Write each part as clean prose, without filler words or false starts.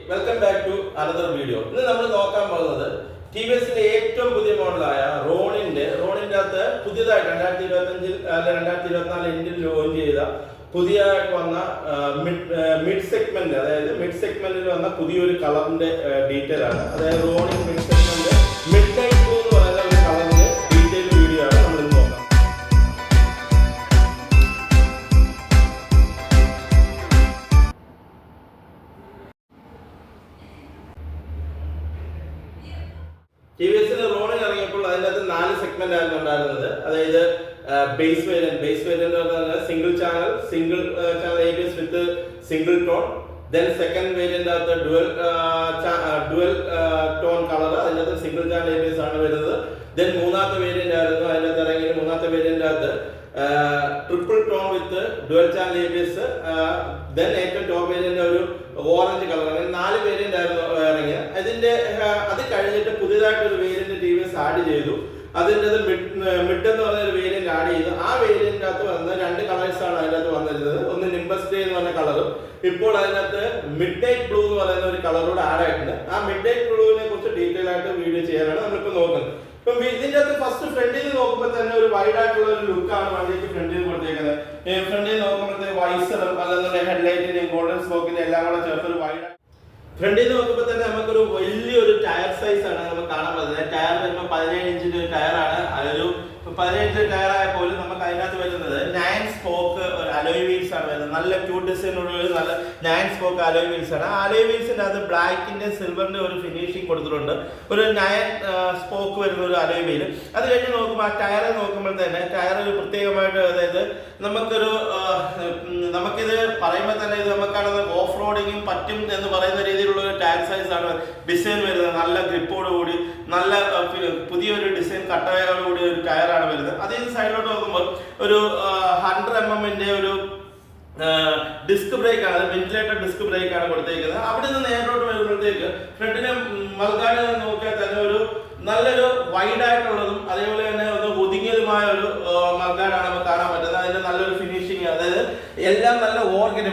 Welcome back to another video. ഇന്ന് നമ്മൾ നോക്കാൻ പോകുന്നത് ടിവിഎസിന്റെ ഏറ്റവും പുതിയ മോഡലായ റോണിന്റെ അകത്ത് പുതിയതായിട്ട് 2025 അല്ല 2024 എൻഡിൽ ലോഞ്ച് ചെയ്ത പുതിയതായിട്ട് വന്ന മിഡ് സെഗ്മെന്റ്, അതായത് മിഡ് സെഗ്മെന്റിൽ വന്ന പുതിയൊരു കളറിന്റെ ഡീറ്റെയിൽ ആണ്. അതായത് Ronin mid segment mid night blue എന്ന് പറയുന്ന ഒരു കളറിന്റെ ഡീറ്റെയിൽ വീഡിയോ ആണ് നമ്മൾ ഇന്ന് നോക്കാം. ടിവിഎസിന് റോണിൻ ഇറങ്ങിയപ്പോൾ അതിനകത്ത് 4 സെഗ്മെന്റ് ആയിരുന്നു ഉണ്ടായിരുന്നത്. അതായത് ബേസ് വേരിയന്റ് പറഞ്ഞാൽ സിംഗിൾ ചാനൽ ABS വിത്ത് single tone. Then second variant അകത്ത് ഡുവൽ ടോൺ കളർ, അതിനകത്ത് സിംഗിൾ ചാനൽ ABS ആണ് വരുന്നത്. ദെൻ മൂന്നാമത്തെ വേരിയന്റ് ആയിരുന്നു അതിനകത്ത് ഇറങ്ങിയത്. മൂന്നാമത്തെ വേരിയന്റ് അകത്ത് ട്രിപ്പിൾ ടോൺ വിത്ത് ഡുവൽ ചാനൽ ABS. ദെൻ ഏറ്റവും ടോപ്പ് വേരിയന്റ് ഒരു ഓറഞ്ച് കളർ. അങ്ങനെ 4 വേരിയന്റ് ആയിരുന്നു ഇറങ്ങിയത്. അത് കഴിഞ്ഞിട്ട് പുതിയതായിട്ട് ഒരു വേരിയന്റ് ടിവിഎസ് ആഡ് ചെയ്തു. അതിൻ്റെ മിഡ് എന്ന് പറഞ്ഞ ഒരു വേരിയന്റ് ആഡ് ചെയ്തു. ആ വേരിയന്റിന്റെ അകത്ത് വന്ന 2 കളേഴ്സ് ആണ് അതിനകത്ത് വന്നിരുന്നത്. ഒന്ന് നിംബസ് ഡേ എന്ന് പറഞ്ഞ കളറും ഇപ്പോൾ അതിനകത്ത് മിഡ് നൈറ്റ് ബ്ലൂ എന്ന് പറയുന്ന ഒരു കളറോട് ആഡ് ആയിട്ടുണ്ട്. ആ മിഡ് നൈറ്റ് ബ്ലൂവിനെ കുറിച്ച് ഡീറ്റെയിൽ ആയിട്ട് വീഡിയോ ചെയ്യാനാണ് നമ്മളിപ്പോൾ നോക്കുന്നത്. ഇപ്പം ഇതിന്റെ അകത്ത് ഫസ്റ്റ് ഫ്രണ്ടിൽ നോക്കുമ്പോൾ തന്നെ ഒരു വൈഡ് ആയിട്ടുള്ള ഒരു ലുക്കാണ് വണ്ടിക്ക് ഫ്രണ്ടിൽ കൊടുത്തേക്കുന്നത്. ഫ്രണ്ടിൽ നോക്കുമ്പോഴത്തേക്ക് വൈസറും അല്ലെന്നുണ്ടെങ്കിൽ ഹെഡ്ലൈറ്റിന്റെയും ഗോൾഡൻ സ്പോക്കിന്റെ എല്ലാം കൂടെ ചേർത്തൊരു വൈഡ്. ഫ്രണ്ടിൽ നോക്കുമ്പോൾ തന്നെ നമുക്കൊരു വലിയൊരു ടയർ സൈസ് ആണ് നമുക്ക് കാണാൻ പറ്റുന്നത്. ടയർ വരുമ്പോൾ 17 ഇഞ്ചിന്റെ ഒരു ടയറാണ്. അതൊരു 17 ഇഞ്ച് ടയർ ആയ പോലും നമുക്ക് അതിനകത്ത് വരുന്നത് 9 സ്പോക്ക് അലോയ് വീൽസ് ആണ് വരുന്നത്. നല്ല ക്യൂട്ട് ഡിസൈനുള്ള നല്ല 9 സ്പോക്ക് അലോയ് വീൽസ് ആണ്. അലോയ് വീൽസിന്റെ അത് ബ്ലാക്കിന്റെ സിൽവറിന്റെ ഒരു ഫിനിഷിംഗ് കൊടുത്തിട്ടുണ്ട്. ഒരു 9 സ്പോക്ക് വരുന്ന ഒരു അലോയ് വീൽ. അത് കഴിഞ്ഞ് നോക്കുമ്പോൾ ആ ടയർ നോക്കുമ്പോൾ തന്നെ ടയർ ഒരു പ്രത്യേകമായിട്ട്, അതായത് നമുക്കിത് പറയുമ്പോൾ തന്നെ ഇത് നമുക്കാണത് ഓഫ് റോഡിങ്ങും പറ്റും എന്ന് പറയുന്ന രീതിയിലുള്ള ഒരു ടയർ സൈസ് ആണ് ഡിസൈൻ വരുന്നത്. നല്ല ഗ്രിപ്പോടുകൂടി നല്ല പുതിയൊരു ഡിസൈൻ കട്ടയോടുകൂടി ഒരു ടയറാണ് വരുന്നത്. അതേ സൈഡിലോട്ട് നോക്കുമ്പോൾ ഒരു 100 mm ഒരു ഡിസ്ക് ബ്രേക്ക് ആണ്, വെന്റിലേറ്റർ ഡിസ്ക് ബ്രേക്ക് ആണ് കൊടുത്തേക്കുന്നത്. അവിടെ നിന്ന് നേരിലോട്ട് വരുമ്പോഴത്തേക്ക് ഫ്രണ്ടിനെ മൽഗാട് നോക്കിയാൽ തന്നെ ഒരു നല്ലൊരു വൈഡ് ആയിട്ടുള്ളതും അതേപോലെ തന്നെ ഒന്ന് ഒതുങ്ങിയതുമായ ഒരു മൽഗാടാണ് നമുക്ക് കാണാൻ പറ്റുന്നത്. അതിന്റെ നല്ലൊരു ഫിനിഷിങ്, അതായത് എല്ലാം നല്ല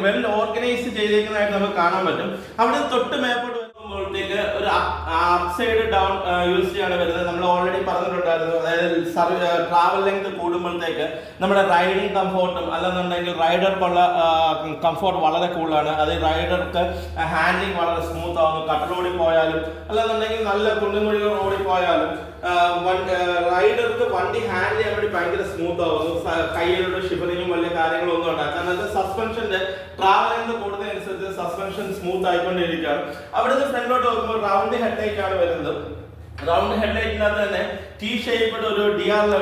വെൽ ഓർഗനൈസ് ചെയ്തേക്കുന്നതായിട്ട് നമുക്ക് കാണാൻ പറ്റും. അവിടെ തൊട്ട് മേപ്പോട്ട് വരുമ്പോഴത്തേക്ക് ഒരു അപ് സൈഡ് ഡൗൺ യൂസ് ചെയ്യാണ് വരുന്നത്. നമ്മൾ ഓൾറെഡി പറഞ്ഞിട്ടുണ്ടായിരുന്നു. അതായത് ട്രാവൽ ലെങ്ത് കൂടുമ്പോഴത്തേക്ക് നമ്മുടെ റൈഡിങ് കംഫോർട്ടും അല്ലെന്നുണ്ടെങ്കിൽ റൈഡർക്കുള്ള കംഫോർട്ട് വളരെ കൂടുതലാണ്. അത് റൈഡർക്ക് ഹാൻഡിലിംഗ് വളരെ സ്മൂത്ത് ആവുന്നു. കട്ട റോഡിൽ പോയാലും അല്ലെന്നുണ്ടെങ്കിൽ നല്ല കുണ്ടുംകുഴികൾ റോഡിൽ പോയാലും റൈഡർക്ക് വണ്ടി ഹാൻഡിൽ ചെയ്യാൻ വേണ്ടി ഭയങ്കര സ്മൂത്ത് ആവുന്നു. കൈകളുടെ ഷിവറിങ്ങും വലിയ കാര്യങ്ങളും ഒന്നും ഉണ്ടാകും. കാരണം സസ്പെൻഷന്റെ ട്രാവൽ ലെങ്ത് കൂടുന്നതനുസരിച്ച് സസ്പെൻഷൻ സ്മൂത്ത് ആയിക്കൊണ്ടിരിക്കുകയാണ്. അവിടുന്ന് ഫ്രണ്ടിലോട്ട് നോക്കുമ്പോൾ റൗണ്ട് ഹെഡ്ലൈറ്റ് ആണ് വരുന്നത്. റൗണ്ട് ഹെഡ്ലൈറ്റിനകത്ത് തന്നെ ടി ഷേപ്ഡ് ഒരു ഡിആറിൽ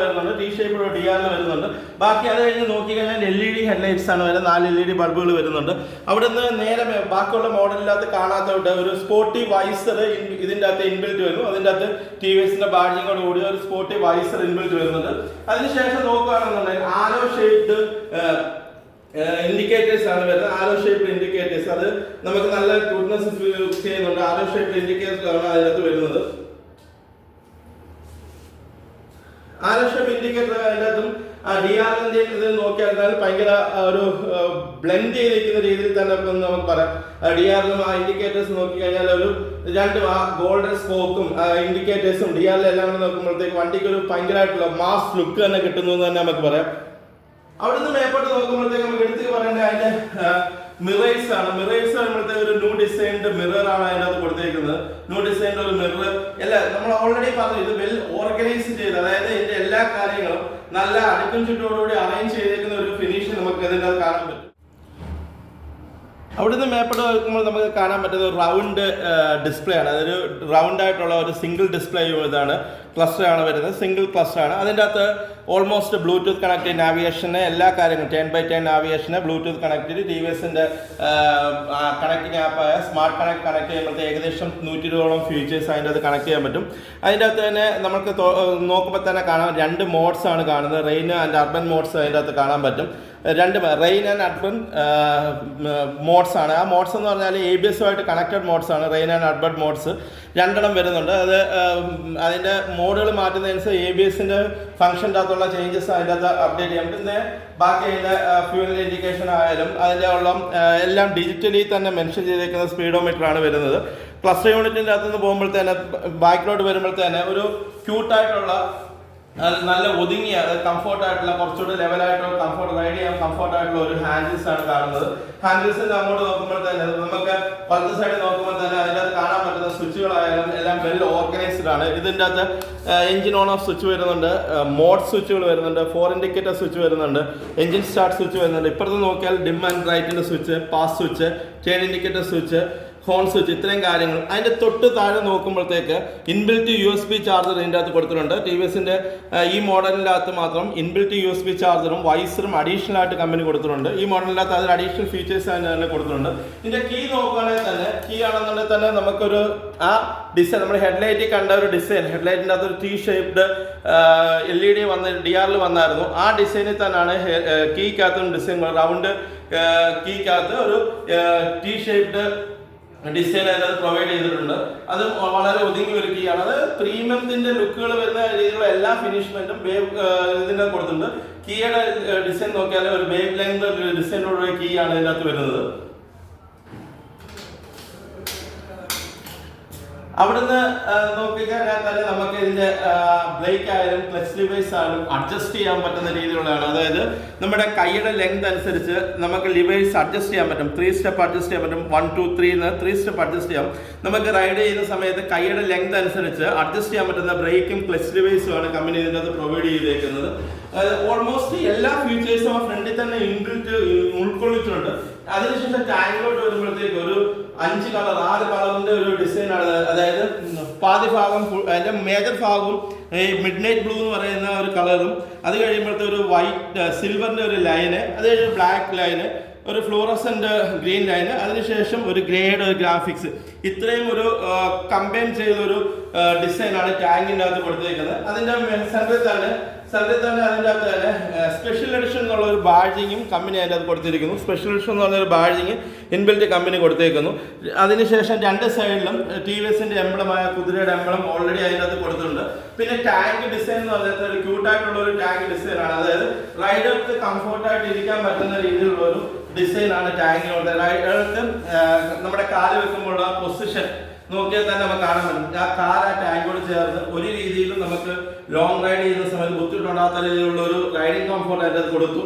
വരുന്നുണ്ട്. ബാക്കി അത് കഴിഞ്ഞ് നോക്കിക്കഴിഞ്ഞാൽ LED ഹെഡ്ലൈറ്റ്സ് ആണ് വരുന്നത്. 4 LED ബൾബുകൾ വരുന്നുണ്ട്. അവിടുന്ന് നേരെ ബാക്കിയുള്ള മോഡലിനകത്ത് കാണാത്തവിട്ട് ഒരു സ്പോർട്ടി വൈസർ ഇതിൻ്റെ അകത്ത് ഇൻബിൽറ്റ് വരുന്നു. അതിൻ്റെ അകത്ത് ടിവിഎസിന്റെ ബാഡ്ജിങ്ങോട് കൂടി ഒരു സ്പോർട്ടി വൈസർ ഇൻബിൽറ്റ് വരുന്നുണ്ട്. അതിനുശേഷം നോക്കുകയാണെന്നുണ്ടെങ്കിൽ ആരോ ഷേപ്ഡ് ഇൻഡിക്കേറ്റേഴ്സ് ആണ് വരുന്നത്. ആരോ ഷേപ്ഡ് ഇൻഡിക്കേറ്റേഴ്സ്, അത് നമുക്ക് നല്ല ക്യൂട്ട്നെസ് ചെയ്യുന്നുണ്ട്. ആരോ ഷേപ്ഡ് ഇൻഡിക്കേറ്റേഴ്സ് ആണ് അതിനകത്ത് വരുന്നത്. ആരോ ഷേപ്പ് ഇൻഡിക്കേറ്റർ അതിനകത്തും ഡിആറിന്റെ ഇത് നോക്കിയാൽ ഭയങ്കര ഒരു ബ്ലെൻഡ് ചെയ്തിരിക്കുന്ന രീതിയിൽ തന്നെ നമുക്ക് പറയാം. ഡിആറിലും ആ ഇൻഡിക്കേറ്റേഴ്സ് നോക്കിക്കഴിഞ്ഞാൽ ഒരു 2 ഗോൾഡൻ സ്പോക്കും ഇൻഡിക്കേറ്റേഴ്സും ഡിആറിലും എല്ലാം കൂടെ നോക്കുമ്പോഴത്തേക്ക് വണ്ടിക്ക് ഒരു ഭയങ്കരമായിട്ടുള്ള മാസ് ലുക്ക് തന്നെ കിട്ടുന്നു എന്ന് തന്നെ നമുക്ക് പറയാം. അവിടുന്ന് മേപ്പോട്ട് നോക്കുമ്പോഴത്തേക്ക് നമുക്ക് എടുത്ത് പറയേണ്ടത് അതിന്റെ മിറേഴ്സ് ആണ്. മിറേഴ്സ് വരുമ്പോഴത്തേക്ക് ഒരു ന്യൂ ഡിസൈൻഡ് മിറർ ആണ് അതിനകത്ത് കൊടുത്തേക്കുന്നത്. ന്യൂ ഡിസൈൻഡ് ഒരു മിറർ നമ്മൾ ഓൾറെഡി പറഞ്ഞു, ഇത് വെൽ ഓർഗനൈസ് ചെയ്ത്, അതായത് ഇതിന്റെ എല്ലാ കാര്യങ്ങളും നല്ല അടുക്കും ചുറ്റോടുകൂടി അറേഞ്ച് ചെയ്തേക്കുന്ന ഒരു ഫിനിഷ് നമുക്ക് ഇതിൻ്റെ കാണാൻ പറ്റും. അവിടുന്ന് മേപ്പോട്ട് നോക്കുമ്പോൾ നമുക്ക് കാണാൻ പറ്റുന്ന ഒരു റൗണ്ട് ഡിസ്പ്ലേ ആണ്. അതൊരു റൗണ്ട് ആയിട്ടുള്ള ഒരു സിംഗിൾ ഡിസ്പ്ലേ ഇതാണ്. ക്ലസ്റ്റർ ആണ് വരുന്നത്, സിംഗിൾ ക്ലസ്റ്റർ ആണ്. അതിൻ്റെ അകത്ത് ഓൾമോസ്റ്റ് ബ്ലൂടൂത്ത് കണക്റ്റഡ് നാവിഗേഷന് എല്ലാ കാര്യങ്ങളും 10x10 നാവിഗേഷന് ബ്ലൂടൂത്ത് കണക്റ്റഡ് ടിവിഎസിന്റെ കണക്റ്റിംഗ് ആപ്പായ സ്മാർട്ട് കണക്ട് കണക്ട് ചെയ്യുമ്പോഴത്തെ ഏകദേശം 120ഓളം ഫീച്ചേഴ്സ് അതിൻ്റെ അകത്ത് കണക്ട് ചെയ്യാൻ പറ്റും. അതിൻ്റെ അകത്ത് തന്നെ നമുക്ക് നോക്കുമ്പോൾ തന്നെ കാണാം 2 മോഡ്സ് ആണ് കാണുന്നത്. റെയിൻ ആൻഡ് അർബൻ മോഡ്സ് അതിൻ്റെ അകത്ത് കാണാൻ പറ്റും. 2 റെയിൻ ആൻഡ് അർബൻ മോഡ്സ് ആണ്. ആ മോഡ്സ് എന്ന് പറഞ്ഞാൽ ABS-ആയിട്ട് കണക്റ്റഡ് മോഡ്സ് ആണ്. റെയിൻ ആൻഡ് അർബൻ മോഡ്സ് 2 വരുന്നുണ്ട്. അത് അതിൻ്റെ മോഡുകൾ മാറ്റുന്നതനുസരിച്ച് ABS-ന്റെ ഫംഗ്ഷൻ്റെ അകത്തുള്ള എന്നുള്ള ചേഞ്ചസ് അതിൻ്റെ അകത്ത് അപ്ഡേറ്റ് ചെയ്യാം. പിന്നെ ബാക്കി അതിൻ്റെ ഫ്യൂവൽ ഇൻഡിക്കേഷൻ ആയാലും അതിൻ്റെ ഉള്ള എല്ലാം ഡിജിറ്റലി തന്നെ മെൻഷൻ ചെയ്തേക്കുന്ന സ്പീഡോമീറ്റർ ആണ് വരുന്നത്. ക്ലസ്റ്റർ യൂണിറ്റിൻ്റെ അകത്തുനിന്ന് പോകുമ്പോഴത്തേനെ ബാക്കിലോട്ട് വരുമ്പോഴത്തേനെ ഒരു ക്യൂട്ടായിട്ടുള്ള നല്ല ഒതുങ്ങിയ കംഫോർട്ടായിട്ടുള്ള കുറച്ചുകൂടി ലെവലായിട്ടുള്ള കംഫോർട്ട് റൈഡ് ചെയ്യാൻ കംഫോർട്ടായിട്ടുള്ള ഒരു ഹാൻഡിൽസ് ആണ് കാണുന്നത്. ഹാൻഡിൽസിൽ അങ്ങോട്ട് നോക്കുമ്പോൾ തന്നെ നമുക്ക് വലത് സൈഡ് നോക്കുമ്പോൾ തന്നെ അതിൻ്റെ അകത്ത് കാണാൻ പറ്റുന്ന സ്വിച്ചുകളായാലും എല്ലാം വെൽ ഓർഗനൈസ്ഡ് ആണ്. ഇതിൻ്റെ അകത്ത് എഞ്ചിൻ ഓൺ ഓഫ് സ്വിച്ച് വരുന്നുണ്ട്, മോഡ് സ്വിച്ചുകൾ വരുന്നുണ്ട്, 4 ഇൻഡിക്കേറ്റർ സ്വിച്ച് വരുന്നുണ്ട്, എഞ്ചിൻ സ്റ്റാർട്ട് സ്വിച്ച് വരുന്നുണ്ട്. ഇപ്പുറത്ത് നോക്കിയാൽ ഡിം ആൻഡ് ബ്രൈറ്റിൻ്റെ switch, pass switch, chain indicator switch, phone switch, ഇത്രയും കാര്യങ്ങൾ. അതിൻ്റെ തൊട്ട് താഴെ നോക്കുമ്പോഴത്തേക്ക് ഇൻബിൽറ്റ് USB ചാർജർ ഇതിൻ്റെ അകത്ത് കൊടുത്തിട്ടുണ്ട്. TVSൻ്റെ ഈ മോഡലിൻ്റെ അകത്ത് മാത്രം ഇൻബിൽറ്റ് USB ചാർജറും വൈസറും അഡീഷണൽ ആയിട്ട് കമ്പനി കൊടുത്തിട്ടുണ്ട്. ഈ മോഡലിൻ്റെ അകത്ത് അതിൽ അഡീഷണൽ ഫീച്ചേഴ്സ് അതിന് തന്നെ കൊടുത്തിട്ടുണ്ട്. ഇതിൻ്റെ കീ നോക്കുകയാണെങ്കിൽ തന്നെ കീ ആണെന്നുണ്ടെങ്കിൽ തന്നെ നമുക്കൊരു ആ ഡിസൈൻ നമ്മുടെ ഹെഡ്ലൈറ്റിൽ കണ്ട ഒരു ഡിസൈൻ, ഹെഡ്ലൈറ്റിൻ്റെ അകത്ത് ഒരു T-ഷേപ്ഡ് LED വന്ന് DR വന്നായിരുന്നു. ആ ഡിസൈനിൽ തന്നെയാണ് കീക്കകത്തും ഡിസൈൻ, റൗണ്ട് കീക്കകത്ത് ഒരു T-ഷേപ്ഡ് ഡിസൈൻ അതിനകത്ത് പ്രൊവൈഡ് ചെയ്തിട്ടുണ്ട്. അത് വളരെ ഒതുങ്ങി ഒരു കീ ആണ്. അത് പ്രീമിയത്തിന്റെ ലുക്കുകൾ വരുന്ന രീതിയിലുള്ള എല്ലാ ഫിനിഷ്മെന്റും ഇതിൻ്റെ കൊടുത്തിട്ടുണ്ട്. കീയുടെ ഡിസൈൻ നോക്കിയാൽ ഒരു വേവ് ലെങ്ത് ഡിസൈനോടുള്ള കീ ആണ് ഇതിനകത്ത് വരുന്നത്. അവിടുന്ന് നോക്കിക്കഴിഞ്ഞാൽ തന്നെ നമുക്ക് ഇതിന്റെ ബ്രേക്ക് ആയാലും ക്ലച്ച് ലിവേഴ്സ് ആയാലും അഡ്ജസ്റ്റ് ചെയ്യാൻ പറ്റുന്ന രീതിയിലുള്ളതാണ്. അതായത് നമ്മുടെ കൈയുടെ ലെങ്ത് അനുസരിച്ച് നമുക്ക് ലിവേഴ്സ് അഡ്ജസ്റ്റ് ചെയ്യാൻ പറ്റും. 3 സ്റ്റെപ്പ് അഡ്ജസ്റ്റ് ചെയ്യാൻ പറ്റും. 1 2 3 എന്ന് 3 സ്റ്റെപ്പ് അഡ്ജസ്റ്റ് ചെയ്യാം. നമുക്ക് റൈഡ് ചെയ്യുന്ന സമയത്ത് കൈയുടെ ലെങ്ത് അനുസരിച്ച് അഡ്ജസ്റ്റ് ചെയ്യാൻ പറ്റുന്ന ബ്രേക്കും ക്ലച്ച് ലിവേഴ്സും ആണ് കമ്പനി ഇതിൻ്റെ അകത്ത് പ്രൊവൈഡ് ചെയ്തേക്കുന്നത്. ഓൾമോസ്റ്റ് എല്ലാ ഫീച്ചേഴ്സും ആ ഫ്രണ്ടിൽ തന്നെ ഉൾക്കൊള്ളിച്ചിട്ടുണ്ട്. അതിനുശേഷം ടാങ്കിലോട്ട് വരുമ്പോഴത്തേക്ക് ഒരു 6 കളറിന്റെ ഒരു ഡിസൈൻ ആണ്. അതായത് പാതി ഭാഗം അതിന്റെ മേജർ ഭാഗവും ഈ മിഡ് നൈറ്റ് ബ്ലൂ എന്ന് പറയുന്ന ഒരു കളറും, അത് കഴിയുമ്പോഴത്തെ ഒരു വൈറ്റ് സിൽവറിന്റെ ഒരു ലൈന്, അത് കഴിഞ്ഞ് ബ്ലാക്ക് ലൈന്, ഒരു ഫ്ലോറസന്റ് ഗ്രീൻ ലൈന്, അതിനുശേഷം ഒരു ഗ്രേഡ് ഒരു ഗ്രാഫിക്സ്, ഇത്രയും ഒരു കമ്പൈൻ ചെയ്തൊരു ഡിസൈനാണ് ടാങ്കിൻ്റെ അകത്ത് കൊടുത്തേക്കുന്നത്. അതിൻ്റെ സെൻറ്ററിൽ തന്നെ അതിൻ്റെ അകത്ത് തന്നെ സ്പെഷ്യൽ എഡിഷൻ എന്നുള്ള ഒരു ബാഡ്ജിങ്ങും കമ്പനി അതിൻ്റെ അകത്ത് കൊടുത്തിരിക്കുന്നു. സ്പെഷ്യൽ എഡിഷൻ എന്ന് പറഞ്ഞൊരു ബാഡ്ജിങ് ഇൻബിൽറ്റ് കമ്പനി കൊടുത്തേക്കുന്നു. അതിനുശേഷം 2 സൈഡിലും TVSൻ്റെ എംബ്ലമായ കുതിരയുടെ എംബ്ലം ഓൾറെഡി അതിൻ്റെ അകത്ത് കൊടുത്തിട്ടുണ്ട്. പിന്നെ ടാങ്ക് ഡിസൈൻ എന്ന് പറയുന്നത് ഒരു ക്യൂട്ടായിട്ടുള്ള ഒരു ടാങ്ക് ഡിസൈനാണ്. അതായത് റൈഡർക്ക് കംഫോർട്ടായിട്ട് ഇരിക്കാൻ പറ്റുന്ന രീതിയിലുള്ള ഒരു ഡിസൈനാണ് ടാങ്കിനുള്ളത്. റൈഡർക്ക് നമ്മുടെ കാല് വെക്കുമ്പോഴുള്ള പൊസിഷൻ നോക്കിയാൽ തന്നെ നമുക്ക് കാണാൻ പറ്റും. ആ കാർ ആ ടാങ്കോട് ചേർന്ന് ഒരു രീതിയിലും നമുക്ക് ലോങ് റൈഡ് ചെയ്യുന്ന സമയത്ത് ബുദ്ധിമുട്ടുണ്ടാകാത്ത രീതിയിലുള്ള ഒരു റൈഡിങ് കംഫോർട്ട് അതിൻ്റെ അത് കൊടുത്തു.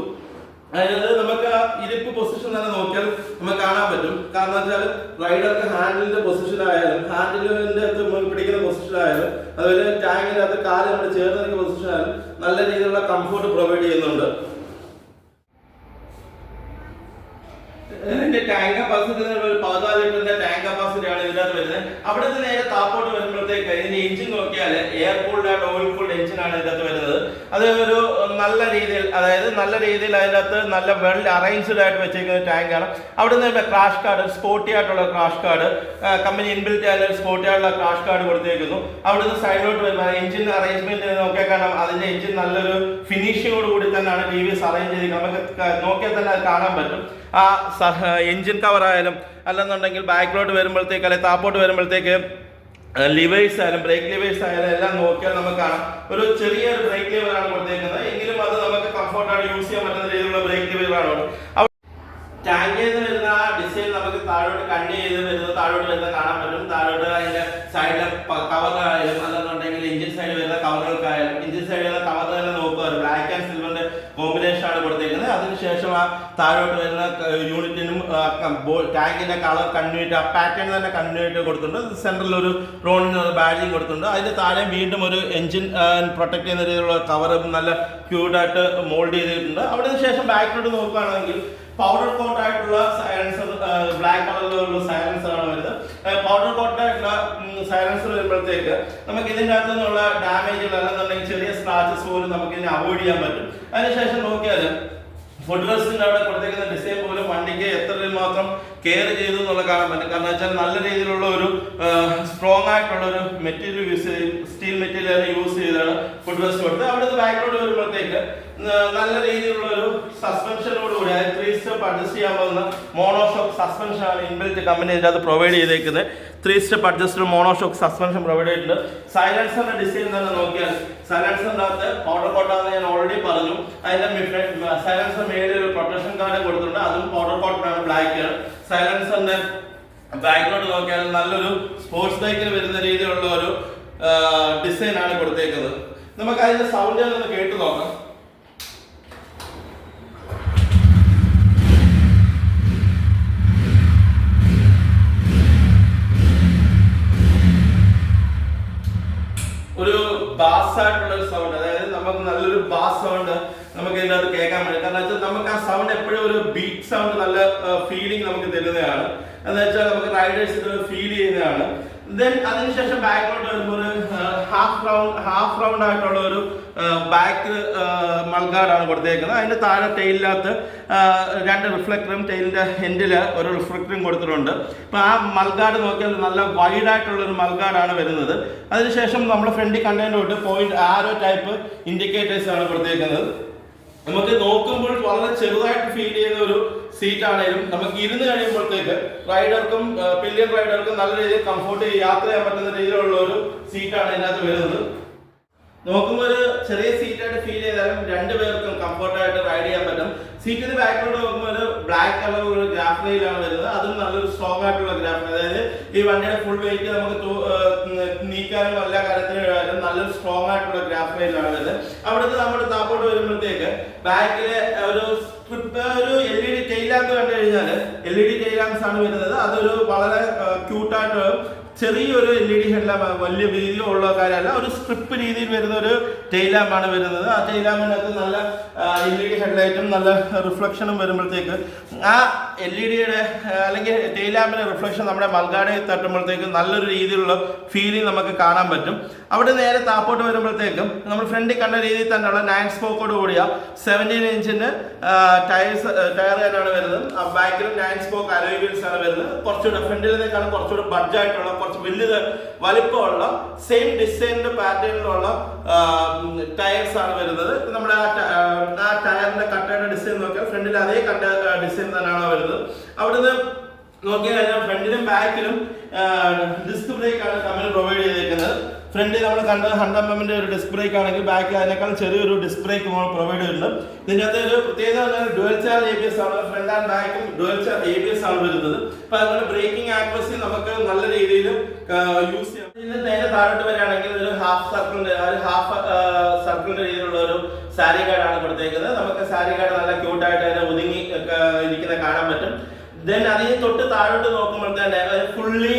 അതായത് നമുക്ക് ആ ഇരിപ്പ് പൊസിഷൻ തന്നെ നോക്കിയാൽ നമുക്ക് കാണാൻ പറ്റും. കാരണം വെച്ചാൽ റൈഡർക്ക് ഹാൻഡിലിന്റെ പൊസിഷൻ ആയാലും ഹാൻഡിലിന്റെ അകത്ത് പിടിക്കുന്ന പൊസിഷൻ ആയാലും അതുപോലെ ടാങ്കിന്റെ അകത്ത് കാല് നമ്മൾ ചേർന്ന് നിൽക്കുന്ന പൊസിഷൻ ആയാലും നല്ല രീതിയിലുള്ള കംഫോർട്ട് പ്രൊവൈഡ് ചെയ്യുന്നുണ്ട്. ഇതിന്റെ ടാങ്ക് കപ്പാസിറ്റി ഒരു 14 ലിറ്ററിന്റെ ടാങ്ക് കപ്പാസിറ്റി ആണ് ഇതിനകത്ത് വരുന്നത്. അവിടുത്തെ നേരെ താപ്പോട്ട് വരുമ്പോഴത്തേക്ക് ഇതിന്റെ എഞ്ചിൻ നോക്കിയാൽ air cooled and oil cooled engine ആണ് ഇതിനകത്ത് വരുന്നത്. അത് ഒരു നല്ല രീതിയിൽ അതിൻ്റെ അകത്ത് നല്ല വെൽ അറേഞ്ച്ഡ് ആയിട്ട് വെച്ചിരിക്കുന്ന ടാങ്കാണ്. അവിടുന്ന് ക്രാഷ് കാർഡ്, സ്പോർട്ടി ആയിട്ടുള്ള ക്രാഷ് കാർഡ് കമ്പനി ഇൻബിൽറ്റ് ആയ സ്പോർട്ടി ആയിട്ടുള്ള ക്രാഷ് കാർഡ് കൊടുത്തേക്കുന്നു. അവിടുന്ന് സൈഡിലോട്ട് വരുമ്പോൾ എഞ്ചിൻ അറേഞ്ച്മെന്റ് നോക്കിയാൽ കാണാം. അതിന്റെ എഞ്ചിൻ നല്ലൊരു ഫിനിഷിങ്ങോട് കൂടി തന്നെയാണ് TVS അറേഞ്ച് ചെയ്തിരിക്കുന്നത്. നമുക്ക് നോക്കിയാൽ തന്നെ അത് കാണാൻ പറ്റും. ആ എഞ്ചിൻ കവറായാലും അല്ലെന്നുണ്ടെങ്കിൽ ബാക്കിലോട്ട് വരുമ്പോഴത്തേക്ക് അല്ലെങ്കിൽ താപ്പോട്ട് വരുമ്പോഴത്തേക്ക് ലിവേഴ്സ് ആയാലും ബ്രേക്ക് ലിവേഴ്സ് ആയാലും എല്ലാം നോക്കിയാൽ നമുക്ക് കാണാം ഒരു ചെറിയൊരു ബ്രേക്ക് ലിവറാണ് കൊടുത്തേക്കുന്നത്. എങ്കിലും അത് നമുക്ക് കംഫോർട്ടായിട്ട് യൂസ് ചെയ്യാൻ പറ്റുന്ന രീതിയിലുള്ള ബ്രേക്ക് ലിവറാണ്. ടാങ്കിൽ നിന്ന് വരുന്ന ആ ഡിസൈൻ നമുക്ക് താഴോട്ട് കണ്ടിന്യൂ ചെയ്ത് വരുന്നത് താഴോട്ട് വരുന്നത് കാണാൻ പറ്റും. താഴോട്ട് അതിന്റെ സൈഡിലെ കവറായാലും അല്ലെന്നുണ്ടെങ്കിൽ എഞ്ചിൻ സൈഡ് വരുന്ന കവറുകൾക്കായാലും എഞ്ചിൻ സൈഡ് വരുന്ന കവർ തന്നെ നോക്കുക, ബ്ലാക്ക് ആൻഡ് സിൽവറിന്റെ കോമ്പിനേഷൻ ആണ് കൊടുത്തേക്കുന്നത്. അതിനുശേഷം ആ താഴോട്ട് വരുന്ന യൂണിറ്റിനും ടാങ്കിന്റെ കളർ കണ്ടിന്യൂറ്റ് ആ പാറ്റേൺ തന്നെ കണ്ടിന്യൂറ്റ് കൊടുത്തിട്ടുണ്ട്. സെൻട്രൽ ഒരു റോണിന് ബാഡ്ജിങ് കൊടുത്തിട്ടുണ്ട്. അതിന്റെ താഴെ വീണ്ടും ഒരു എഞ്ചിൻ പ്രൊട്ടക്ട് ചെയ്യുന്ന രീതിയിലുള്ള കവറും നല്ല ക്യൂട്ടായിട്ട് മോൾഡ് ചെയ്തിട്ടുണ്ട്. അവിടെ ശേഷം ബാക്കിലോട്ട് നോക്കുകയാണെങ്കിൽ പൗഡർ കോട്ട് ആയിട്ടുള്ള സൈലൻസർ, ബ്ലാക്ക് കളറിലുള്ള സൈലൻസർ ആണ് വരുന്നത്. പൗഡർ കോട്ട് ആയിട്ടുള്ള സൈലൻസർ വരുമ്പോഴത്തേക്ക് നമുക്ക് ഇതിൻ്റെ അകത്തു നിന്നുള്ള ഡാമേജുകൾ അല്ലെന്നുണ്ടെങ്കിൽ ചെറിയ സ്ക്രാച്ചസ് പോലും നമുക്ക് ഇതിനെ അവോയ്ഡ് ചെയ്യാൻ പറ്റും. അതിനുശേഷം നോക്കിയാൽ ഫുഡ് റെസ്റ്റിന്റെ അവിടെ കൊടുത്തേക്കുന്ന ഡിസൈൻ പോലും വണ്ടിക്ക് എത്ര മാത്രം കെയർ ചെയ്തു എന്നുള്ള കാണാൻ പറ്റും. കാരണം വെച്ചാൽ നല്ല രീതിയിലുള്ള ഒരു സ്ട്രോങ് ആയിട്ടുള്ള ഒരു മെറ്റീരിയൽ യൂസ് ചെയ്ത് സ്റ്റീൽ മെറ്റീരിയൽ യൂസ് ചെയ്താണ് ഫുഡ് റെസ്റ്റ് കൊടുത്തത്. അവിടെ നിന്ന് ബാക്കിലോട്ട് വരുമ്പോഴത്തേക്ക് നല്ല രീതിയിലുള്ള ഒരു സസ്പെൻഷനോടുകൂടി, അതായത് 3 സ്റ്റെപ്പ് അഡ്ജസ്റ്റ് ചെയ്യാൻ പോകുന്ന മോണോഷോക്ക് സസ്പെൻഷൻ ആണ് ഇൻബിൽറ്റ് കമ്പനി ഇതിനകത്ത് പ്രൊവൈഡ് ചെയ്തേക്കുന്നത്. 3 step adjusted monoshock suspension provide ചെയ്തിട്ടുണ്ട്. സൈലൻസറിന്റെ ഡിസൈൻ തന്നെ നോക്കിയാൽ സൈലൻസറിന്റെ അകത്ത് പൗഡർ കോട്ടാണെന്ന് ഞാൻ ഓൾറെഡി പറഞ്ഞു. അതിന്റെ സൈലൻസർ മേളിൽ ഒരു പ്രൊട്ടക്ഷൻ കാർഡ് കൊടുത്തിട്ടുണ്ട്, അതും പൗഡർ കോട്ടനാണ്, ബ്ലാക്ക്. സൈലൻസറിന്റെ ബാക്കിലോട്ട് നോക്കിയാൽ നല്ലൊരു സ്പോർട്സ് ബൈക്കിൽ വരുന്ന രീതിയിലുള്ള ഒരു ഡിസൈൻ ആണ് കൊടുത്തേക്കുന്നത്. നമുക്ക് അതിന്റെ സൗണ്ട് ഒന്ന് കേട്ട് നോക്കാം. ഒരു ബാസ് ആയിട്ടുള്ള ഒരു സൗണ്ട്, അതായത് നമുക്ക് നല്ലൊരു ബാസ് സൗണ്ട് നമുക്ക് ഇതിനകത്ത് കേൾക്കാൻ പറ്റും. കാരണം വെച്ചാൽ നമുക്ക് ആ സൗണ്ട് എപ്പോഴും ഒരു ബീറ്റ് സൗണ്ട്, നല്ല ഫീലിംഗ് നമുക്ക് തരുന്നതാണ്. എന്ന് വെച്ചാൽ നമുക്ക് റൈഡേഴ്സ് ഫീൽ ചെയ്യുന്നതാണ്. ദെൻ അതിനുശേഷം ബാക്കിലോട്ട് വരുമ്പോൾ ഒരു ഹാഫ് റൗണ്ട് ആയിട്ടുള്ള ഒരു ബാക്ക് മൾഗാർഡാണ് കൊടുത്തേക്കുന്നത്. അതിന്റെ താഴെ ടെയിലിനകത്ത് 2 റിഫ്ലക്ടറും ടെയിലിന്റെ എൻഡിൽ ഒരു റിഫ്ലക്ടറും കൊടുത്തിട്ടുണ്ട്. അപ്പൊ ആ മൾഗാർഡ് നോക്കിയാൽ നല്ല വൈഡ് ആയിട്ടുള്ള ഒരു മൾഗാർഡാണ് വരുന്നത്. അതിനുശേഷം നമ്മുടെ ഫ്രണ്ടിൽ കണ്ടതിനോട്ട് പോയിന്റ് ആരോ ടൈപ്പ് ഇൻഡിക്കേറ്റേഴ്സ് ആണ് കൊടുത്തേക്കുന്നത്. നമുക്ക് നോക്കുമ്പോൾ വളരെ ചെറുതായിട്ട് ഫീൽ ചെയ്യുന്ന ഒരു സീറ്റ് ആണെങ്കിലും നമുക്ക് ഇരുന്ന് കഴിയുമ്പോഴത്തേക്ക് റൈഡർക്കും പില്ലിയൻ റൈഡർക്കും നല്ല രീതിയിൽ കംഫോർട്ട് യാത്ര ചെയ്യാൻ പറ്റുന്ന രീതിയിലുള്ള ഒരു സീറ്റാണ് ഇതിനകത്ത് വരുന്നത്. നോക്കുമ്പോൾ ഒരു ചെറിയ സീറ്റായിട്ട് ഫീൽ ചെയ്താലും 2 പേർക്കും കംഫോർട്ടായിട്ട് റൈഡ് ചെയ്യാൻ പറ്റും. സീറ്റിന് ബാക്കിലോട്ട് നോക്കുമ്പോൾ ഒരു ബ്ലാക്ക് കളർ ഒരു ഗ്രാഫൈലാണ് വരുന്നത്. അതും നല്ലൊരു സ്ട്രോങ് ആയിട്ടുള്ള ഗ്രാഫൈൻ, അതായത് ഈ വണ്ടിയുടെ ഫുൾ വെയിറ്റ് നമുക്ക് നീക്കാനും എല്ലാ കാര്യത്തിനും നല്ലൊരു സ്ട്രോങ് ആയിട്ടുള്ള ഗ്രാഫൈലാണ് വരുന്നത്. അവിടുത്തെ നമ്മുടെ താപ്പോട്ട് വരുമ്പോഴത്തേക്ക് ബാക്കിലെ ഒരു ഒരു LED ടെയിൽ ലാമ്പ് കണ്ടു കഴിഞ്ഞാൽ LED ടെയിൽ ലാംപ്സ് ആണ് വരുന്നത്. അതൊരു വളരെ ക്യൂട്ടായിട്ട് ചെറിയൊരു LED ഹെഡ്ലാമ്പ്, വലിയ വീതിയുള്ള കാര്യമല്ല, ഒരു സ്ട്രിപ്പ് രീതിയിൽ വരുന്ന ഒരു ടെയിൽ ലാമ്പാണ് വരുന്നത്. ആ ടെയിൽ ലാമ്പിനകത്ത് നല്ല LED ഹെഡ്ലൈറ്റും നല്ല റിഫ്ലക്ഷനും വരുമ്പോഴത്തേക്ക് ആ LED-യുടെ അല്ലെങ്കിൽ ടെയിൽ ലാമ്പിന്റെ റിഫ്ലക്ഷൻ നമ്മുടെ മൾഗാർഡിൽ തട്ടുമ്പോഴത്തേക്ക് നല്ലൊരു രീതിയിലുള്ള ഫീലിംഗ് നമുക്ക് കാണാൻ പറ്റും. അവിടെ നേരെ താപ്പോട്ട് വരുമ്പോഴത്തേക്കും നമ്മൾ ഫ്രണ്ടിൽ കണ്ട രീതിയിൽ തന്നെയുള്ള 9 സ്പോക്കോട് കൂടിയ 17 ഇഞ്ചിന്റെ ടയർ തന്നെയാണ് വരുന്നത്. ബാക്കിലും 9 സ്പോക്ക് അലോയ് വീൽസ് ആണ് വരുന്നത്. കുറച്ചുകൂടെ ഫ്രണ്ടിലേക്കാണ് കുറച്ചുകൂടെ ബഡ്ജായിട്ടുള്ള, കുറച്ച് വലിയ വലിപ്പമുള്ള സെയിം ഡിസൈനിന്റെ പാറ്റേണിലുള്ള ടയർസ് ആണ് വരുന്നത്. നമ്മുടെ ആ ടയറിന്റെ കട്ടയുടെ ഡിസൈൻ നോക്കിയാൽ ഫ്രണ്ടിൽ അതേ കട്ട ഡിസൈൻ തന്നെയാണ് വരുന്നത്. അവിടുന്ന് നോക്കിയാൽ കഴിഞ്ഞാൽ ഫ്രണ്ടിലും ബാക്കിലും ഡിസ്ക് ബ്രേക്ക് ആണ് തമ്മിൽ പ്രൊവൈഡ് ചെയ്തേക്കുന്നത്. ഫ്രണ്ടിൽ നമ്മൾ കണ്ടത് 100 mm ഒരു ഡിസ്ക് ബ്രേക്ക് ആണെങ്കിൽ ബാക്കിൽ അതിനേക്കാൾ ചെറിയൊരു ഡിസ്ക് ബ്രേക്ക് നമ്മൾ പ്രൊവൈഡ് ചെയ്തിട്ടുണ്ട്. ഇതിൻ്റെ അകത്ത് ഒരു പ്രത്യേകത ഡുവൽ ചാനൽ ABS ആണ്, ഫ്രണ്ട് ആൻഡ് ബാക്കും ഡുവൽ ചാനൽ ABS ആണ് വരുന്നത്. അപ്പൊ അതുകൊണ്ട് ബ്രേക്കിംഗ് ആക്യുറസി നമുക്ക് നല്ല രീതിയിൽ യൂസ് ചെയ്യാം. ഇതിന് നേരെ താഴോട്ട് വരികയാണെങ്കിൽ ഒരു ഹാഫ് സർക്കിളിന്റെ രീതിയിലുള്ള ഒരു സാരി ഗാർഡാണ് കൊടുത്തേക്കുന്നത്. നമുക്ക് സാരി ഗാർഡ് നല്ല ക്യൂട്ടായിട്ട് അതിനെ ഒതുങ്ങി ഇരിക്കുന്ന കാണാൻ പറ്റും. ദെൻ അതിന് തൊട്ട് താഴോട്ട് നോക്കുമ്പോൾ തന്നെ ഫുള്ളി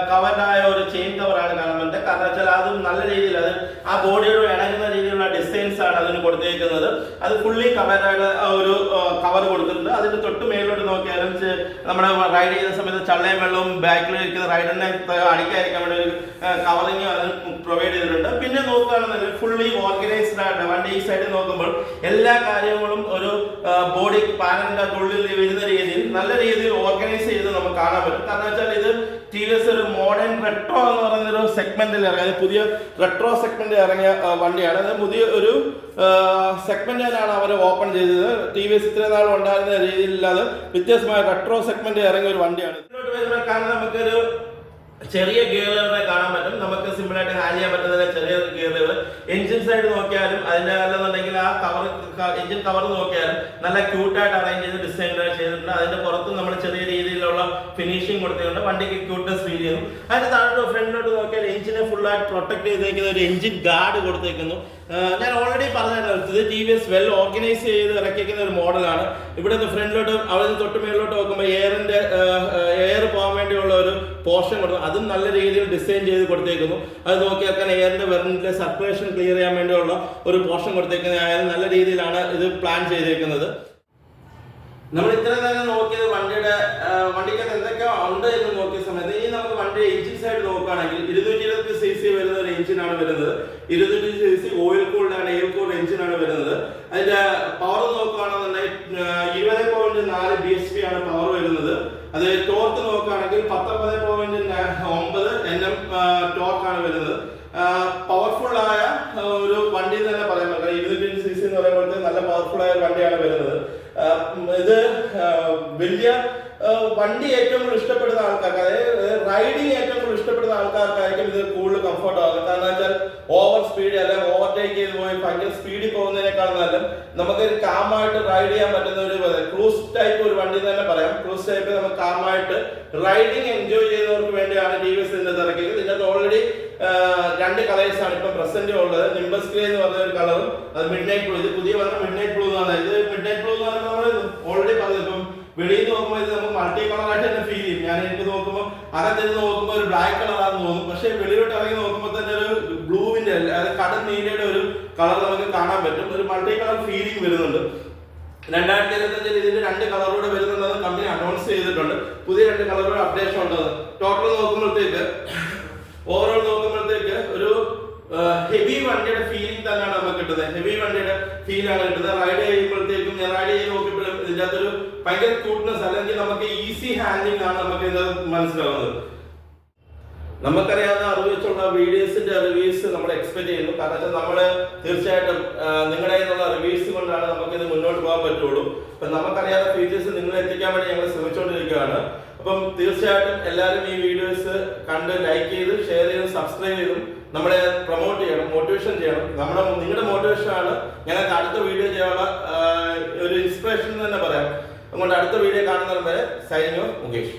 കവർഡ് ആയ ഒരു ചെയിൻ കവറാണ് കാണാൻ പറ്റുന്നത്. കാരണം വെച്ചാൽ അത് നല്ല രീതിയിൽ അത് ആ ബോഡിയോട് ഇണങ്ങുന്ന രീതിയിലുള്ള ഡിസൈൻസ് ആണ് അതിന് കൊടുത്തേക്കുന്നത്. അത് ഫുള്ളി കവർഡ് ആയിട്ട് ഒരു കവർ കൊടുത്തിട്ടുണ്ട്. അതിന്റെ തൊട്ട് മേലോട്ട് നോക്കിയാലും നമ്മുടെ റൈഡ് ചെയ്യുന്ന സമയത്ത് ചള്ളയും വെള്ളവും ബാക്കിൽ ഇരിക്കുന്ന റൈഡറിനെ അടിക്കാതിരിക്കാൻ വേണ്ടി ഒരു കവറിങ് അതിന് പ്രൊവൈഡ് ചെയ്തിട്ടുണ്ട്. പിന്നെ നോക്കുകയാണെന്നുണ്ടെങ്കിൽ ഫുള്ളി ഓർഗനൈസ്ഡ് ആയിട്ട് വണ്ടി ഈ സൈഡിൽ നോക്കുമ്പോൾ എല്ലാ കാര്യങ്ങളും ഒരു ബോഡി പാനലിന്റെ ഉള്ളിൽ വരുന്ന രീതിയിൽ നല്ല രീതിയിൽ ഓർഗനൈസ് ചെയ്ത് നമുക്ക് കാണാൻ പറ്റും. കാരണം വെച്ചാൽ ഇത് TVS ഒരു മോഡേൺ റെട്രോ എന്ന് പറയുന്ന ഒരു സെഗ്മെന്റിൽ ഇറങ്ങിയ പുതിയ റെട്രോ സെഗ്മെന്റിൽ ഇറങ്ങിയ വണ്ടിയാണ്. അത് പുതിയ ഒരു സെഗ്മെന്റിലാണ് അവർ ഓപ്പൺ ചെയ്തത്. TVS ഇത്രയും നാൾ ഉണ്ടായിരുന്ന രീതിയിലല്ലാതെ വ്യത്യസ്തമായ റെട്രോ സെഗ്മെന്റ് ഇറങ്ങിയ ഒരു വണ്ടിയാണ്. ഇതിലോട്ട് വരുമ്പോൾ കാരണം നമുക്കൊരു ചെറിയ ഗിയർ ലെവറെ കാണാൻ പറ്റും. നമുക്ക് സിമ്പിൾ ആയിട്ട് ഹാൻഡ് ചെയ്യാൻ പറ്റുന്ന ചെറിയ ഗിയർ ലെവർ. എഞ്ചിൻ സൈഡ് നോക്കിയാലും അതിന്റെ അല്ലെന്നുണ്ടെങ്കിൽ ആ കവർ എഞ്ചിൻ കവർ നോക്കിയാലും നല്ല ക്യൂട്ടായിട്ട് അറേഞ്ച് ചെയ്ത് ഡിസൈൻ ചെയ്തിട്ടുണ്ട്. അതിന്റെ പുറത്ത് നമ്മൾ ചെറിയ രീതിയിലുള്ള ഫിനിഷിംഗ് കൊടുത്തിട്ടുണ്ട്. വണ്ടിക്ക് ക്യൂട്ട്നെസ് ഫീൽ ചെയ്യുന്നു. അതിന്റെ താഴോട്ട് ഫ്രണ്ടിലോട്ട് നോക്കിയാൽ എഞ്ചിനെ ഫുൾ ആയിട്ട് പ്രൊട്ടക്ട് ചെയ്തേക്കുന്ന ഒരു എഞ്ചിൻ ഗാർഡ് കൊടുത്തേക്കുന്നു. ഞാൻ ഓൾറെഡി പറഞ്ഞായിരുന്നു, ഇത് TVS വെൽ ഓർഗനൈസ് ചെയ്ത് ഇറക്കിക്കുന്ന ഒരു മോഡലാണ്. ഇവിടെ ഫ്രണ്ടിലോട്ട് അവിടെ തൊട്ട് മേളിലോട്ട് നോക്കുമ്പോൾ എയർ പോകാൻ വേണ്ടിയുള്ള ഒരു പോർഷൻ കൊടുത്തു. അതും നല്ല രീതിയിൽ ഡിസൈൻ ചെയ്ത് കൊടുത്തേക്കുന്നു. അത് നോക്കിയാൽ എയറിന്റെ വെറിന്റെ സർക്കുലേഷൻ ക്ലിയർ ചെയ്യാൻ വേണ്ടിയുള്ള ഒരു പോർഷൻ കൊടുത്തേക്കുന്നതായാലും നല്ല രീതിയിലാണ് ഇത് പ്ലാൻ ചെയ്തേക്കുന്നത്. നമ്മൾ ഇത്ര നേരം നോക്കിയത് വണ്ടിക്കകത്ത് എന്തൊക്കെ ഉണ്ട് എന്ന് നോക്കിയ സമയത്ത് ഇനി നമുക്ക് വണ്ടിയുടെ എഞ്ചിൻ സൈഡ് നോക്കുകയാണെങ്കിൽ 220 cc വരുന്ന ഒരു എഞ്ചിനാണ് വരുന്നത്. 220 cc ഓയിൽ കൂൾഡ് ആണ്, എയർ കൂൾഡ് എഞ്ചിനാണ് വരുന്നത്. അതിന്റെ പവർ നോക്കുകയാണെന്നുണ്ടെങ്കിൽ 20.4 bhp ആണ് പവർ വരുന്നത്. അത് ടോർക്ക് നോക്കുകയാണെങ്കിൽ 19.9 Nm ടോർക്കാണ് വരുന്നത്. പവർഫുൾ ആയ ഒരു വണ്ടി തന്നെ പറയാൻ പറ്റില്ല. 220 cc എന്ന് പറയുമ്പോഴത്തെ നല്ല പവർഫുൾ ആയ ഒരു വണ്ടി വണ്ടിയാണ് വരുന്നത്. ഇത് വലിയ വണ്ടി ഏറ്റവും കൂടുതൽ ഇഷ്ടപ്പെടുന്ന ആൾക്കാർക്ക്, അതായത് റൈഡിങ് ഏറ്റവും കൂടുതൽ ഇഷ്ടപ്പെടുന്ന ആൾക്കാർക്കായിരിക്കും ഇത് കൂടുതൽ കംഫർട്ട് ആകുന്നത്. കാരണം വെച്ചാൽ ഓവർ സ്പീഡ് അല്ലെങ്കിൽ ഓവർടേക്ക് ചെയ്ത് പോയി ഭയങ്കര സ്പീഡിൽ പോകുന്നതിനേക്കാൾ നല്ല നമുക്ക് കാമായിട്ട് റൈഡ് ചെയ്യാൻ പറ്റുന്ന ഒരു ക്രൂസ് ടൈപ്പ് ഒരു വണ്ടി തന്നെ പറയാം. ക്രൂസ് ടൈപ്പ് നമുക്ക് കാമായിട്ട് റൈഡിങ് എൻജോയ് ചെയ്യുന്നവർക്ക് വേണ്ടിയാണ് TVS ഇതിന്റെ ഇറക്കിയത്. ഇതിനകത്ത് ഓൾറെഡി 2 കളേഴ്സ് ആണ് ഇപ്പൊ പ്രസന്റ് ഉള്ളത്. നിംബസ് ഗ്രേ എന്ന് പറഞ്ഞ ഒരു കളറും അത് മിഡ് നൈറ്റ് ബ്ലൂ. ഇത് പുതിയ പറഞ്ഞ മിഡ് നൈറ്റ് ബ്ലൂ എന്നാണ്. ഇത് മിഡ് നൈറ്റ് ബ്ലൂ എന്ന് പറഞ്ഞാൽ നമ്മൾ ഓൾറെഡി പറഞ്ഞത് ഇപ്പം വെളിയിൽ നോക്കുമ്പോൾ ഇത് നമുക്ക് മൾട്ടി കളറായിട്ട് തന്നെ ഫീൽ ചെയ്യും. ഞാൻ എനിക്ക് നോക്കുമ്പോൾ അകത്തിരുന്ന് നോക്കുമ്പോൾ ഒരു ബ്ലാക്ക് കളറാണെന്ന് തോന്നും, പക്ഷെ വെളിയിലോട്ട് ഇറങ്ങി നോക്കുമ്പോൾ തന്നെ ഒരു ബ്ലൂവിന്റെ അതായത് കടൽ നീലയുടെ ഒരു കളർ നമുക്ക് കാണാൻ പറ്റും. ഒരു മൾട്ടി കളർ ഫീലിംഗ് വരുന്നുണ്ട്. 2025 ഇതിന്റെ 2 കളറോടെ വരുന്നുണ്ടെന്ന് കമ്പനി അനൗൺസ് ചെയ്തിട്ടുണ്ട്. പുതിയ 2 കളറോടെ അപ്ഡേഷൻ ഉണ്ടെന്ന്. ടോട്ടൽ നോക്കുമ്പോഴത്തേക്ക് ഓവറോൾ നോക്കുമ്പോഴത്തേക്ക് ഒരു ഹെവി വണ്ടിയുടെ ഫീലിംഗ് തന്നെയാണ് നമുക്ക് കിട്ടുന്നത്. ഹെവി വണ്ടിയുടെ ഫീലാണ് കിട്ടുന്നത്. റൈഡ് ചെയ്യുമ്പോഴത്തേക്കും ഞാൻ റൈഡ് ചെയ്ത് നോക്കിയപ്പോഴും ഇതിൻ്റെ അകത്തൊരു ഭയങ്കര ക്യൂട്ട്നെസ് അല്ലെങ്കിൽ നമുക്ക് ഈസി ഹാൻഡിലിംഗ് ആണ് നമുക്ക് ഇത് മനസ്സിലാവുന്നത്. നമുക്കറിയാവുന്ന അറിവ് വെച്ചുള്ള വീഡിയോസിന്റെ റിവ്യൂസ് നമ്മൾ എക്സ്പെക്ട് ചെയ്യുന്നു. കാരണം വെച്ചാൽ നമ്മൾ തീർച്ചയായിട്ടും നിങ്ങളുടെ നിന്നുള്ള റിവ്യൂസ് കൊണ്ടാണ് നമുക്കിത് മുന്നോട്ട് പോകാൻ പറ്റുള്ളൂ. അപ്പം നമുക്കറിയാവുന്ന ഫീച്ചേഴ്സ് നിങ്ങളെ എത്തിക്കാൻ വേണ്ടി ഞങ്ങൾ ശ്രമിച്ചുകൊണ്ടിരിക്കുകയാണ്. അപ്പം തീർച്ചയായിട്ടും എല്ലാവരും ഈ വീഡിയോസ് കണ്ട് ലൈക്ക് ചെയ്ത് ഷെയർ ചെയ്ത് സബ്സ്ക്രൈബ് ചെയ്തും നമ്മളെ പ്രൊമോട്ട് ചെയ്യണം, മോട്ടിവേഷൻ ചെയ്യണം. നിങ്ങളുടെ മോട്ടിവേഷൻ ആണ് ഞങ്ങൾക്ക് അടുത്ത വീഡിയോ ചെയ്യാനുള്ള ഒരു ഇൻസ്പിറേഷൻ തന്നെ പറയാം. അതുകൊണ്ട് അടുത്ത വീഡിയോ കാണുന്നവരെ സൈനിങ് ഓഫ് മുകേഷ്.